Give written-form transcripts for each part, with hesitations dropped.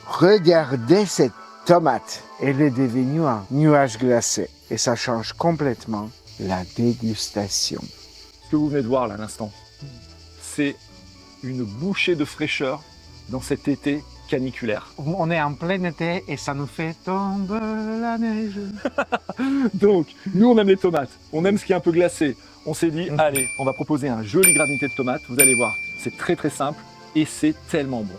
Regardez cette tomate. Elle est devenue un nuage glacé. Et ça change complètement la dégustation. Ce que vous venez de voir là à l'instant, c'est une bouchée de fraîcheur dans cet été caniculaire. On est en plein été et ça nous fait tomber la neige. Donc, nous on aime les tomates, on aime ce qui est un peu glacé. On s'est dit, allez, on va proposer un joli granité de tomates. Vous allez voir, c'est très très simple et c'est tellement bon.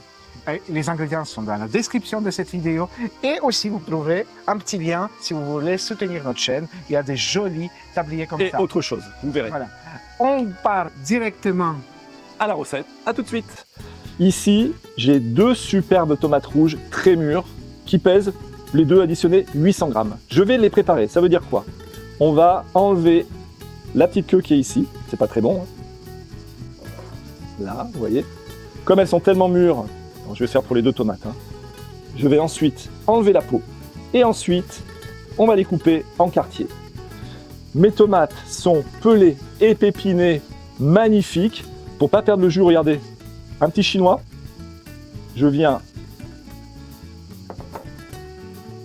Les ingrédients sont dans la description de cette vidéo et aussi vous trouverez un petit lien si vous voulez soutenir notre chaîne. Il y a des jolis tabliers comme Et ça. autre chose, vous verrez. Voilà. On part directement À la recette, à tout de suite. Ici, j'ai 2 superbes tomates rouges très mûres qui pèsent les deux additionnés 800 grammes. Je vais les préparer, ça veut dire quoi? On va enlever la petite queue qui est ici, c'est pas très bon. Là, vous voyez. Comme elles sont tellement mûres, alors je vais faire pour les 2 tomates, hein. Je vais ensuite enlever la peau et ensuite on va les couper en quartiers. Mes tomates sont pelées et pépinées, magnifiques. Pour pas perdre le jus, regardez, un petit chinois. Je viens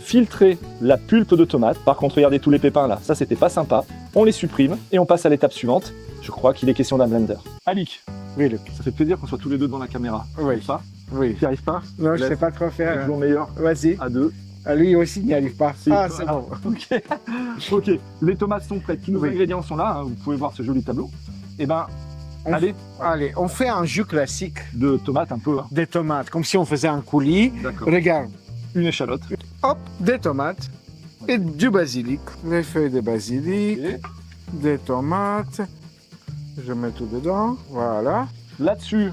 filtrer la pulpe de tomate. Par contre, regardez tous les pépins là, ça c'était pas sympa. On les supprime et on passe à l'étape suivante. Je crois qu'il est question d'un blender. Alik, Oui, Luc. ça fait plaisir qu'on soit tous les deux devant la caméra. Oui. Ça, Oui. tu n'y arrives pas? Non, je Laisse. sais pas trop C'est faire. toujours meilleur Vas-y. à 2. Ah, lui aussi n'y arrive pas. Si. Ah, c'est bon. Ok. Ok, les tomates sont prêtes. Tous nos Oui. ingrédients sont là, hein. Vous pouvez voir ce joli tableau. Et ben, allez, Allez, on fait un jus classique de tomates un peu. Hein. des tomates, comme si on faisait un coulis. D'accord. Regarde, Une échalote. hop, des tomates et du basilic. Les feuilles de basilic, Et des tomates. Je mets tout dedans. Voilà. là-dessus,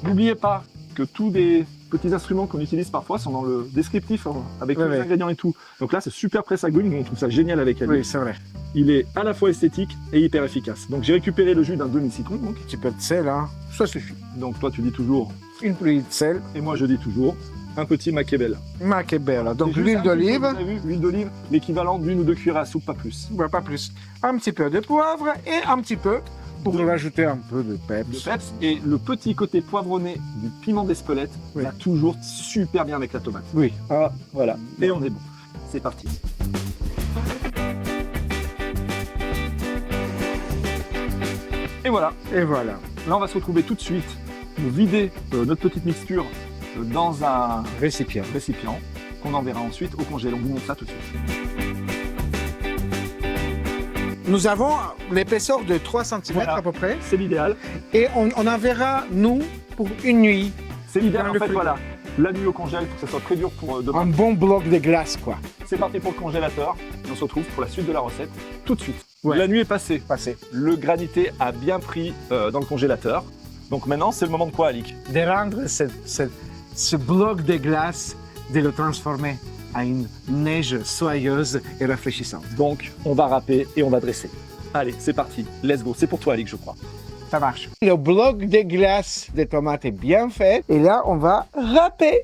n'oubliez pas que tous des petits instruments qu'on utilise parfois sont dans le descriptif, hein, avec Oui, tous les oui. ingrédients et tout. Donc là, c'est super press à going, on trouve ça génial avec Ali. Oui, c'est vrai. Il est à la fois esthétique et hyper efficace. Donc j'ai récupéré le jus d'un demi-citron, donc. Un petit peu de sel, hein. Ça suffit. Donc toi, tu dis toujours, Une pluie de sel. et moi je dis toujours, un petit maquebel. Maquebella. Donc C'est juste l'huile un petit peu, d'olive. Vous avez vu, l'huile d'olive, l'équivalent d'1 ou 2 cuillères à soupe, pas plus. Ouais, pas plus. Un petit peu de poivre et un petit peu pour rajouter un peu de peps. De peps, et le petit côté poivronné du piment d'Espelette Oui. va toujours super bien avec la tomate. Oui. Ah, voilà. Et on est bon. C'est parti. Et voilà. Et voilà. Là, on va se retrouver tout de suite pour vider notre petite mixture dans un Récipient. récipient qu'on enverra ensuite au congèle. On vous montre ça tout de suite. Nous avons l'épaisseur de 3 cm Voilà. à peu près. C'est l'idéal. Et on enverra, nous, pour une nuit, C'est l'idéal Dans en le fait, frigo. voilà. La nuit au congèle pour que ça soit très dur pour demain. un bon bloc de glace, quoi. C'est parti pour le congélateur. Et on se retrouve pour la suite de la recette tout de suite. Ouais. La nuit est passée. Passé. Le granité a bien pris dans le congélateur. Donc maintenant, c'est le moment de quoi, Alik? De rendre ce bloc de glace, de le transformer en une neige soyeuse et rafraîchissante. Donc, on va râper et on va dresser. Allez, c'est parti. Let's go. C'est pour toi, Alik, je crois. Ça marche. Le bloc de glace de tomates est bien fait. Et là, on va râper.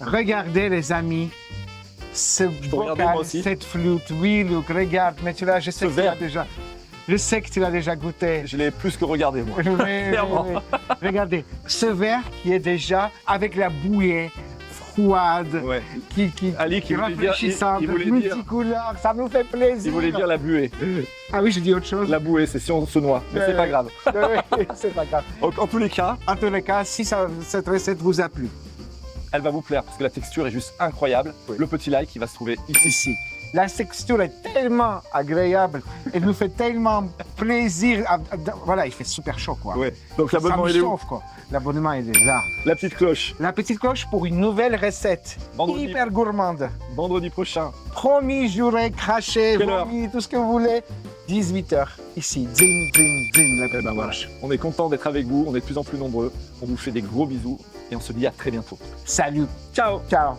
Regardez les amis, ce peux regarder, bocal, moi aussi? cette flûte, oui Luc, regarde, mais tu l'as, je sais Ce que tu l'as verre. déjà, je sais que tu l'as déjà goûté. Je l'ai plus que regardé, moi. Oui, oui, Clairement. oui. Regardez, ce verre qui est déjà avec la bouée froide, Ouais. qui Ali, qui est voulait dire, rafraîchissante, il voulait dire, multicouleur, ça nous fait plaisir. il voulait dire la buée. Ah oui, je dis autre chose. La bouée, c'est si on se noie. Mais c'est pas grave. Oui, c'est pas grave. En tous les cas, En tous les cas, si cette recette vous a plu, elle va vous plaire parce que la texture est juste incroyable. Oui. Le petit like, il va se trouver ici. ici. La texture est tellement agréable, elle nous fait tellement plaisir. Voilà, il fait super chaud, quoi. Ouais. Donc Ça l'abonnement, me il est où? chauffe, quoi. L'abonnement, il est là. La petite cloche. La petite cloche pour une nouvelle recette, Vendredi. hyper gourmande. Vendredi prochain. Promis, juré, craché, Quelle heure? vomi, tout ce que vous voulez. 18h, ici. Ding, ding, ding, la Eh petite ben voilà. cloche. On est content d'être avec vous. On est de plus en plus nombreux. On vous fait des gros bisous et on se dit à très bientôt. Salut, Ciao! ciao.